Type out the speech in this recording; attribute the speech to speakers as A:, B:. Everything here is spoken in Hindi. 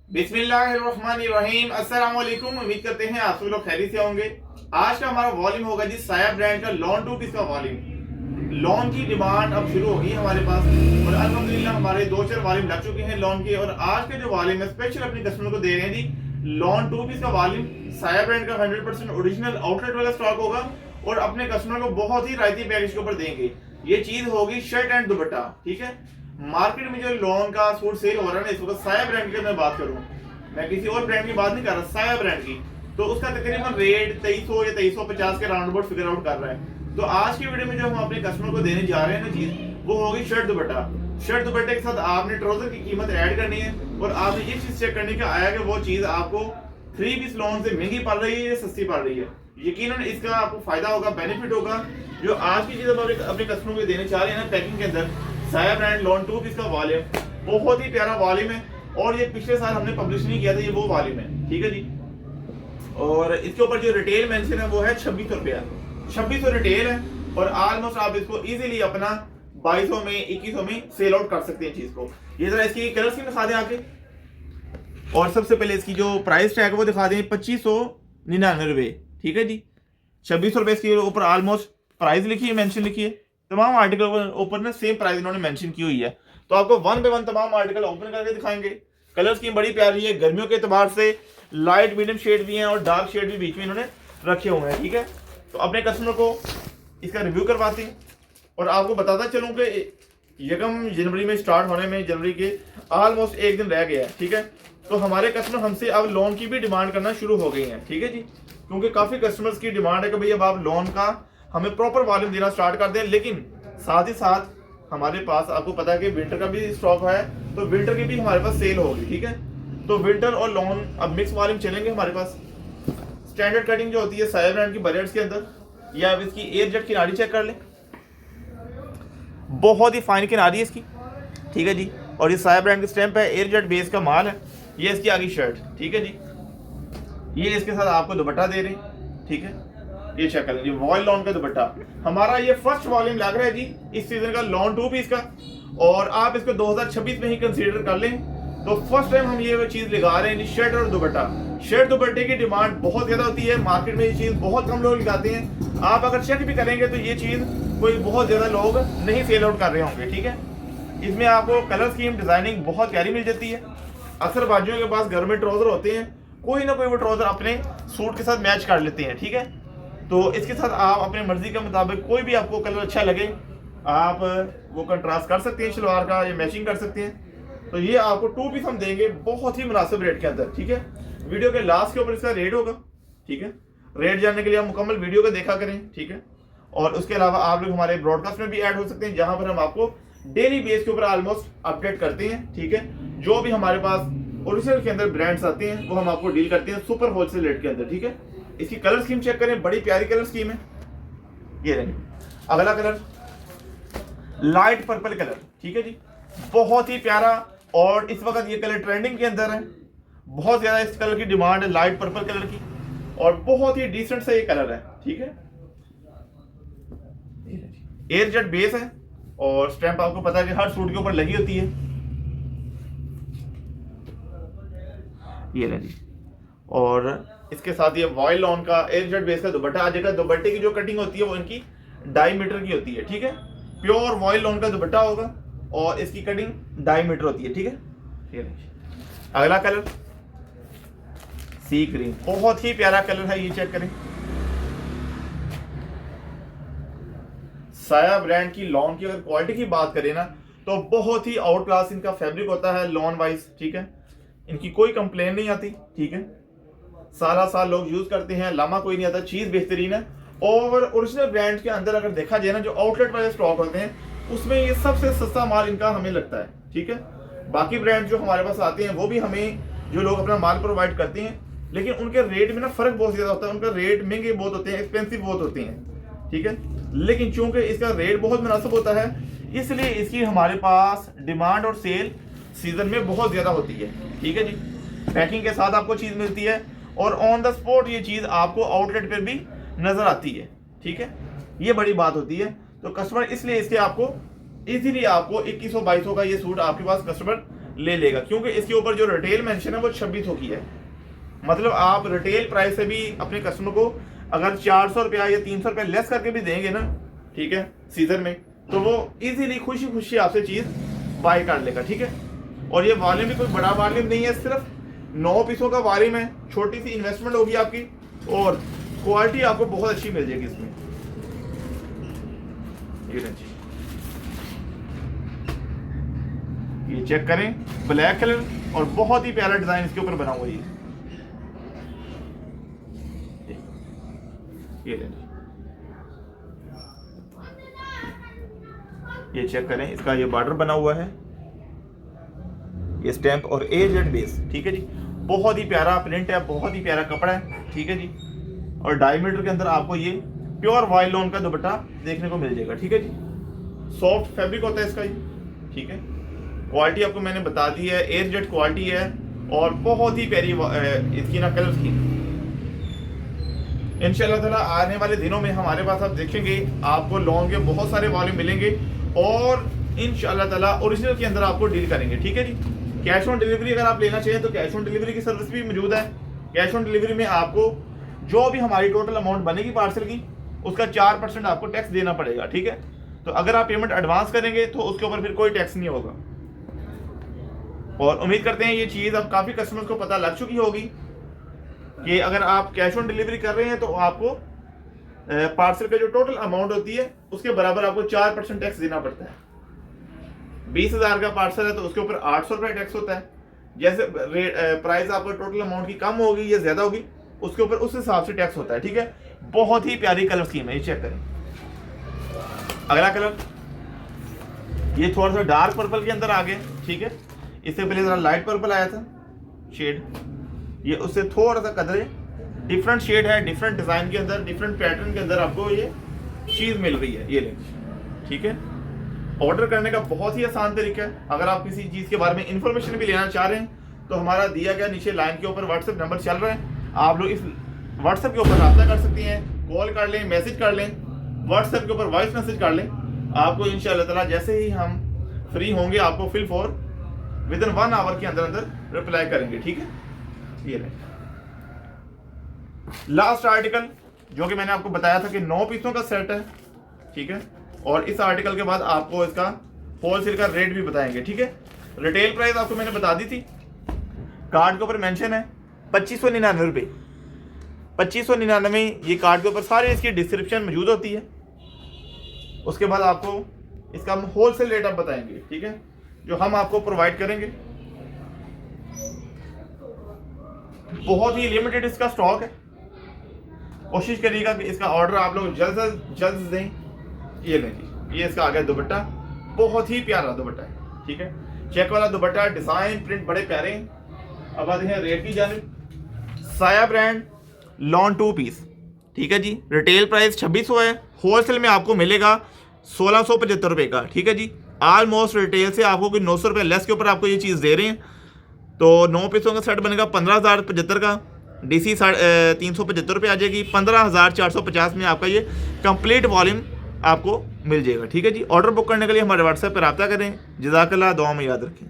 A: बिस्मिल्लाहिर्रहमानिर्रहीम। अस्सलाम वालेकुम। उम्मीद करते हैं आप सब लोग खैरियत से होंगे। आज का हमारा वॉल्यूम होगा जी साया ब्रांड का लॉन 2 पीस का वॉल्यूम। लॉन की डिमांड अब शुरू हो गई है हमारे पास और अल्हम्दुलिल्लाह हमारे 2-4 वॉल्यूम लग चुके हैं लॉन के। और आज के जो वॉल्यूम है स्पेशल अपने कस्टमर को दे रहे हैं जी लॉन 2 पीस का वॉल्यूम। साया ब्रांड का 100% ओरिजिनल आउटलेट वाला स्टॉक होगा और अपने कस्टमर को बहुत ही रायती पैकेज के ऊपर देंगे। ये चीज होगी शर्ट एंड दुपट्टा, ठीक है। मार्केट में जो लॉन का सूट सेल हो रहा है ना इस वक्त साया ब्रांड की मैं बात करूं, मैं किसी और ब्रांड की बात नहीं कर रहा, साया ब्रांड की, तो उसका तकरीबन रेट 2300 या 2350 के राउंड अबाउट फिगर आउट कर रहा है। तो आज की वीडियो में जो हम अपने कस्टमर को देने जा रहे हैं ना चीज वो होगी शर्ट दुपट्टा। शर्ट दुपट्टे के साथ आपने ट्राउजर की कीमत ऐड करनी है और आपने ये चीज चेक करने का आया कि वो चीज आपको 3 पीस लॉन से महंगी पड़ रही है या सस्ती पड़ रही है। यकीनन इसका आपको फायदा होगा, बेनिफिट होगा। जो आज की चीज हम अपने कस्टमर को देने चाह रहे हैं ना पैकिंग के अंदर, साया ब्रांड लॉन 2 पीस का वॉल्यूम, बहुत ही प्यारा वॉल्यूम है और ये पिछले साल हमने पब्लिश नहीं किया था, ये वो वॉल्यूम है, ठीक है जी। और इसके ऊपर जो रिटेल मेंशन है वो है 2600 रुपया, 2600 रिटेल है और ऑलमोस्ट आप इसको इजीली अपना 2200 में 2100 में सेल आउट कर सकते हैं चीज को। ये जरा इसकी कलर स्कीम दिखा दें आके, और सबसे पहले इसकी जो प्राइस टैग है वो दिखा दें 2599 रुपए, ठीक है जी। 2600 रुपए इसके ऊपर ऑलमोस्ट प्राइस लिखी है, मेंशन लिखी है। तमाम आर्टिकल के ऊपर ना सेम प्राइस इन्होंने मेंशन की हुई है। तो आपको 1 बाय 1 तमाम आर्टिकल ओपन करके दिखाएंगे। कलर स्कीम बड़ी प्यारी है, गर्मियों के एतबार से लाइट मीडियम शेड भी हैं और डार्क शेड भी बीच में इन्होंने रखे हुए हैं, ठीक है। तो अपने कस्टमर को इसका रिव्यू करवाते हैं और आपको बताता चलूँ कि 1 जनवरी में स्टार्ट होने में जनवरी के ऑलमोस्ट 1 दिन रह गया है, ठीक है। तो हमारे कस्टमर हमसे अब लोन की भी डिमांड करना शुरू हो गई हैं, ठीक है जी। क्योंकि काफ़ी कस्टमर्स की डिमांड है कि भाई अब आप लोन का हमें प्रॉपर वॉल्यूम देना स्टार्ट कर दें। लेकिन साथ ही साथ हमारे पास आपको पता है कि विंटर का भी स्टॉक है, तो विंटर की भी हमारे पास सेल होगी, ठीक है। तो विंटर और लॉन अब मिक्स वॉल्यूम चलेंगे हमारे पास। स्टैंडर्ड कटिंग जो होती है साया ब्रांड की बजट्स के अंदर, या अब इसकी एयर जेट किनारी चेक कर लें, बहुत ही फाइन किनारी है इसकी, ठीक है जी। और ये साया ब्रांड की स्टैंप है, एयर जेट बेस का माल है। ये इसकी आगे शर्ट, ठीक है जी। ये इसके साथ आपको दुपट्टा दे रहे हैं, ठीक है। ये चेक कर लीजिए वॉयल लॉन का दुपट्टा। हमारा ये फर्स्ट वॉल्यूम लग रहा है जी इस सीजन का लॉन 2 पीस का, और आप इसको 2026 में ही कंसीडर कर लें। तो फर्स्ट टाइम हम ये चीज लगा रहे हैं जी, शर्ट और दुपट्टा। शर्ट दुपट्टे की डिमांड बहुत ज्यादा होती है मार्केट में, ये चीज बहुत कम लोग लगाते हैं। आप अगर चेक भी करेंगे तो ये चीज कोई बहुत ज्यादा लोग नहीं सेल आउट कर रहे होंगे, ठीक है। इसमें आपको कलर स्कीम डिजाइनिंग बहुत प्यारी मिल जाती है। अक्सर बाजुओं के पास घर में ट्राउजर होते हैं, कोई ना कोई वो ट्राउजर अपने सूट के साथ मैच कर लेते हैं, ठीक है। तो इसके साथ आप अपने मर्जी के मुताबिक कोई भी आपको कलर अच्छा लगे आप वो कंट्रास्ट कर सकते हैं शलवार का, या मैचिंग कर सकते हैं। तो ये आपको 2 पीस हम देंगे बहुत ही मुनासिब रेट के अंदर, ठीक है। वीडियो के लास्ट के ऊपर इसका रेट होगा, ठीक है। रेट जानने के लिए आप मुकम्मल वीडियो को देखा करें, ठीक है। और उसके अलावा आप लोग हमारे ब्रॉडकास्ट में भी ऐड हो सकते हैं, जहां पर हम आपको डेली बेस के ऊपर ऑलमोस्ट अपडेट करते हैं, ठीक है। जो भी हमारे पास ओरिजिनल के अंदर ब्रांड्स आते हैं वो हम आपको डील करते हैं सुपर होलसेल रेट के अंदर, ठीक है। इसकी कलर स्कीम चेक करें, बड़ी प्यारी कलर स्कीम है। ये रही अगला कलर, लाइट पर्पल कलर, ठीक है जी, बहुत ही प्यारा। और इस वक्त ये कलर ट्रेंडिंग के अंदर है, बहुत ज्यादा इस कलर की डिमांड है, लाइट पर्पल कलर की, और बहुत ही डिसेंट सा ये कलर है, ठीक है। एयर जेट बेस है और स्टैंप आपको पता है कि हर सूट के ऊपर लगी होती है। ये रही, और इसके साथ ये वॉयल लॉन का एयर जेट बेस का दुपट्टा आ जाएगा। दुपट्टे की जो कटिंग होती है वो इनकी 2.5 मीटर की होती है, ठीक है। प्योर वॉयल लॉन का दुपट्टा होगा और इसकी कटिंग 2.5 मीटर होती है, ठीक है। अगला कलर सी ग्रीन, बहुत ही प्यारा कलर है, ये चेक करें। साया ब्रांड की लॉन की अगर क्वालिटी की बात करें ना तो बहुत ही आउट क्लास इनका फैब्रिक होता है लॉन वाइज, ठीक है। इनकी कोई कंप्लेन नहीं आती, ठीक है। सारा साल लोग यूज करते हैं, लामा कोई नहीं आता, चीज बेहतरीन है। और ओरिजिनल ब्रांड के अंदर अगर देखा जाए ना जो आउटलेट वाले स्टॉक होते हैं उसमें ये सबसे सस्ता माल इनका हमें लगता है, ठीक है। बाकी ब्रांड जो हमारे पास आते हैं वो भी हमें जो लोग अपना माल प्रोवाइड करते हैं, लेकिन उनके रेट में ना फर्क बहुत ज्यादा होता है। उनका रेट महंगे बहुत होते हैं, एक्सपेंसिव बहुत होते हैं, ठीक है। लेकिन चूंकि इसका रेट बहुत मुनासिब होता है इसलिए इसकी हमारे पास डिमांड और सेल सीजन में बहुत ज्यादा होती है, ठीक है जी। पैकिंग के साथ आपको चीज मिलती है और ऑन द स्पॉट ये चीज आपको आउटलेट पर भी नजर आती है, ठीक है। ये बड़ी बात होती है। तो कस्टमर इसलिए इसके आपको इजीली आपको 2100-2200 का ये सूट आपके पास कस्टमर ले लेगा, क्योंकि इसके ऊपर जो रिटेल मेंशन है वो 2600 की है। मतलब आप रिटेल प्राइस से भी अपने कस्टमर को अगर 400 रुपया या 300 रुपया लेस करके भी देंगे ना, ठीक है, सीजन में, तो वो इजीली खुशी खुशी आपसे चीज़ बाय कर लेगा, ठीक है। और ये वॉल्यूम भी कोई बड़ा वॉल्यूम नहीं है, सिर्फ 9 पीसों का वॉल्यूम है, छोटी सी इन्वेस्टमेंट होगी आपकी और क्वालिटी आपको बहुत अच्छी मिल जाएगी इसमें। ये चेक करें, ब्लैक कलर और बहुत ही प्यारा डिजाइन इसके ऊपर बना हुआ है। ये चेक करें, इसका ये बॉर्डर बना हुआ है, ये स्टैंप और एजेड बेस, ठीक है जी। बहुत ही प्यारा प्रिंट है, बहुत ही प्यारा कपड़ा है, ठीक है जी। और डायमीटर के अंदर आपको ये प्योर वाइल लॉन का दुपट्टा देखने को मिल जाएगा, ठीक है जी। सॉफ्ट फैब्रिक होता है इसका ये, ठीक है। क्वालिटी आपको मैंने बता दी है, एजेड क्वालिटी है और बहुत ही प्यारी इसकी ना कलर स्कीम। इंशाल्लाह ताला आने वाले दिनों में हमारे पास आप देखेंगे आपको लॉन के बहुत सारे वॉल्यूम मिलेंगे और इंशाल्लाह ताला ओरिजिनल के अंदर आपको डील करेंगे, ठीक है जी। कैश ऑन डिलीवरी अगर आप लेना चाहिए तो कैश ऑन डिलीवरी की सर्विस भी मौजूद है। कैश ऑन डिलीवरी में आपको जो भी हमारी टोटल अमाउंट बनेगी पार्सल की, उसका 4% आपको टैक्स देना पड़ेगा, ठीक है। तो अगर आप पेमेंट एडवांस करेंगे तो उसके ऊपर फिर कोई टैक्स नहीं होगा। और उम्मीद करते हैं ये चीज़ अब काफ़ी कस्टमर्स को पता लग चुकी होगी कि अगर आप कैश ऑन डिलीवरी कर रहे हैं तो आपको पार्सल का जो टोटल अमाउंट होती है उसके बराबर आपको 4% टैक्स देना पड़ता है। 20,000 का पार्सल है तो उसके ऊपर 800 रुपये टैक्स होता है। जैसे प्राइस आपको टोटल अमाउंट की कम होगी या ज़्यादा होगी उसके ऊपर उस हिसाब से टैक्स होता है, ठीक है। बहुत ही प्यारी कलर स्कीम है, ये चेक करें। अगला कलर ये थोड़ा सा डार्क पर्पल के अंदर आ गया, ठीक है। इससे पहले ज़रा लाइट पर्पल आया था शेड, ये उससे थोड़ा सा कदरे डिफरेंट शेड है, डिफरेंट डिज़ाइन के अंदर, डिफरेंट पैटर्न के अंदर आपको ये चीज़ मिल रही है, ये लें, ठीक है। ऑर्डर करने का बहुत ही आसान तरीका है। अगर आप किसी चीज़ के बारे में इंफॉर्मेशन भी लेना चाह रहे हैं तो हमारा दिया गया नीचे लाइन के ऊपर व्हाट्सएप नंबर चल रहा है, आप लोग इस व्हाट्सएप के ऊपर रब्ता कर सकते हैं, कॉल कर लें, मैसेज कर लें, व्हाट्सएप के ऊपर वॉइस मैसेज कर लें। आपको इंशाअल्लाह ताला जैसे ही हम फ्री होंगे आपको फिल फॉर विदिन 1 आवर के अंदर अंदर रिप्लाई करेंगे, ठीक है। ये रहे लास्ट आर्टिकल जो कि मैंने आपको बताया था कि 9 पीसों का सेट है, ठीक है। और इस आर्टिकल के बाद आपको इसका होलसेल का रेट भी बताएंगे, ठीक है। रिटेल प्राइस आपको मैंने बता दी थी, कार्ड के ऊपर मेंशन है 2599 रुपये, 2599। ये कार्ड के ऊपर सारी इसकी डिस्क्रिप्शन मौजूद होती है। उसके बाद आपको इसका हम होलसेल रेट आप बताएंगे, ठीक है, जो हम आपको प्रोवाइड करेंगे। बहुत ही लिमिटेड इसका स्टॉक है, कोशिश करिएगा कि इसका ऑर्डर आप लोग जल्द से जल्द दें। ये लें जी, ये इसका आ गया दुपट्टा, बहुत ही प्यारा दुपट्टा है, ठीक है। चेक वाला दुपट्टा, डिजाइन प्रिंट बड़े प्यारे हैं। अब आते हैं रेट की जानिब। साया ब्रांड लॉन 2 पीस, ठीक है जी। रिटेल प्राइस 2600 है, होलसेल में आपको मिलेगा 1675 रुपये का, ठीक है जी। ऑलमोस्ट रिटेल से आपको कोई 900 रुपये लेस के ऊपर आपको ये चीज़ दे रहे हैं। तो 9 पीसों का सेट बनेगा 15,075 का, DC 375 रुपये आ जाएगी। 15,450 में आपका ये कंप्लीट वॉल्यूम आपको मिल जाएगा, ठीक है जी। ऑर्डर बुक करने के लिए हमारे व्हाट्सएप पर रब्ता करें। जज़ाकल्लाह, दुआ में याद रखें।